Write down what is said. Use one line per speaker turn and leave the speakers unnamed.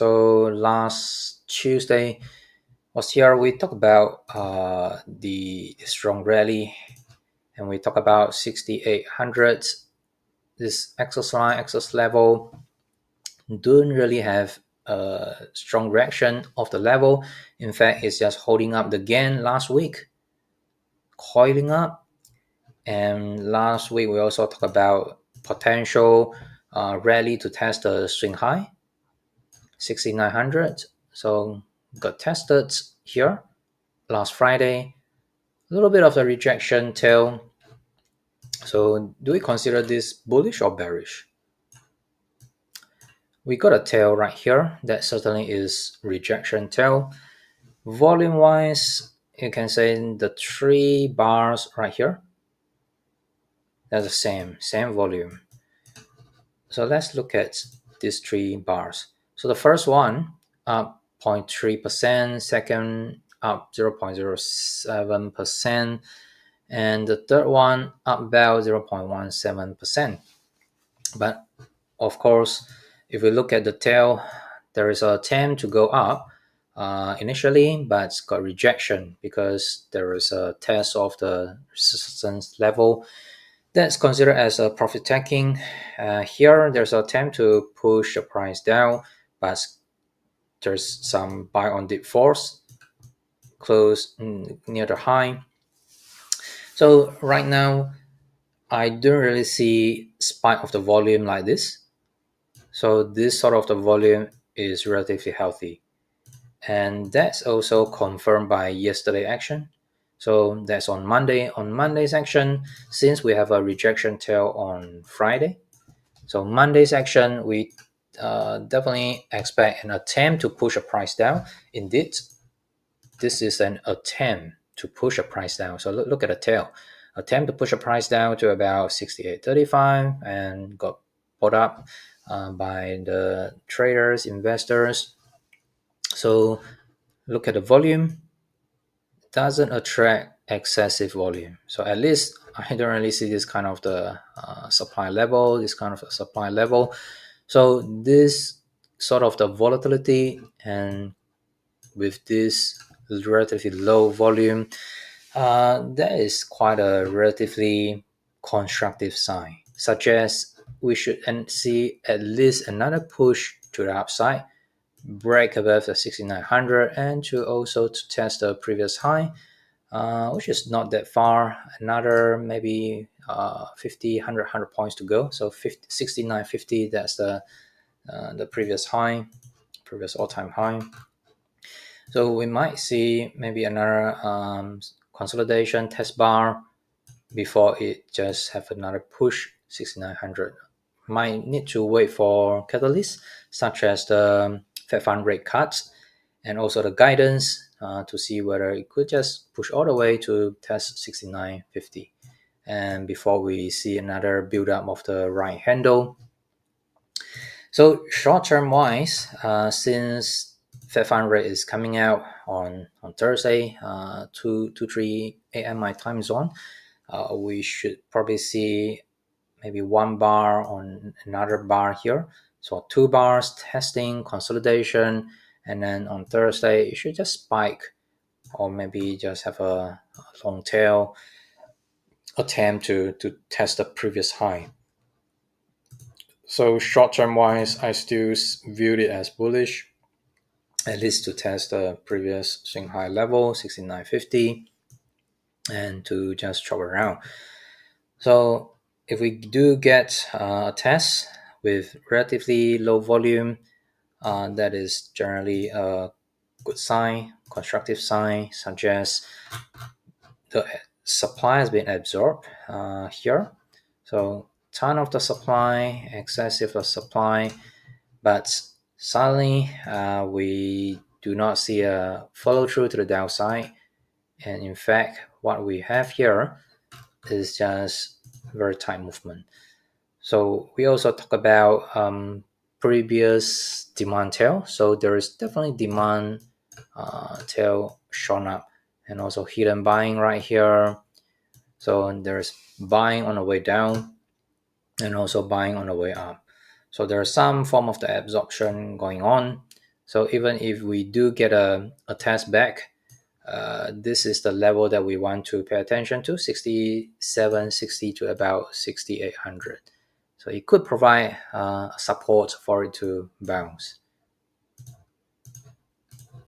So last Tuesday was here. We talked about the strong rally, and we talked about 6,800. This axis line, axis level, don't really have a strong reaction of the level. In fact, it's just holding up the gain last week, coiling up. And last week we also talked about potential rally to test the swing high, 6,900. So got tested here last Friday. A little bit of the rejection tail. So do we consider this bullish or bearish? We got a tail right here. That certainly is rejection tail. Volume wise, you can say the 3 bars right here. That's the same volume. So let's look at these 3 bars. So the first one up 0.3%, second up 0.07%, and the third one up about 0.17%. But of course, if we look at the tail, there is an attempt to go up initially, but it's got rejection because there is a test of the resistance level. That's considered as a profit taking. Here, there's an attempt to push the price down, but there's some buy on dip force close near the high. So right now, I don't really see spike of the volume like this. So this sort of the volume is relatively healthy. And that's also confirmed by yesterday action. So that's on Monday. On Monday's action, since we have a rejection tail on Friday, so Monday's action, we definitely expect an attempt to push a price down. Indeed, this is an attempt to push a price down. So look at the tail. Attempt to push a price down to about 68.35 and got bought up by the traders, investors. So look at the volume. Doesn't attract excessive volume. So at least I don't really see this kind of the supply level, this kind of supply level. So this sort of the volatility and with this relatively low volume, that is quite a relatively constructive sign. Suggests we should see at least another push to the upside, break above the 6,900, and to also to test the previous high, which is not that far. Another maybe 50, 100 points to go. So 69.50, that's the previous high, previous all-time high. So we might see maybe another consolidation test bar before it just have another push 6,900. Might need to wait for catalysts such as the Fed fund rate cuts and also the guidance to see whether it could just push all the way to test 69.50, and before we see another build up of the right handle. So short term wise, since Fed fund rate is coming out on Thursday, 3 a.m. my time zone, we should probably see maybe 1 bar on another bar here. So 2 bars testing consolidation, and then on Thursday it should just spike or maybe just have a long tail attempt to test the previous high. So short term wise, I still viewed it as bullish, at least to test the previous swing high level 69.50 and to just chop around. So if we do get a test with relatively low volume, that is generally a good sign, constructive sign, suggests the supply has been absorbed here. So ton of the supply, excessive of supply, but suddenly we do not see a follow through to the downside. And in fact, what we have here is just very tight movement. So we also talk about previous demand tail. So there is definitely demand tail shown up, and also hidden buying right here. So there's buying on the way down and also buying on the way up. So there's some form of the absorption going on. So even if we do get a test back, this is the level that we want to pay attention to, 6760 to about 6800. So it could provide support for it to bounce.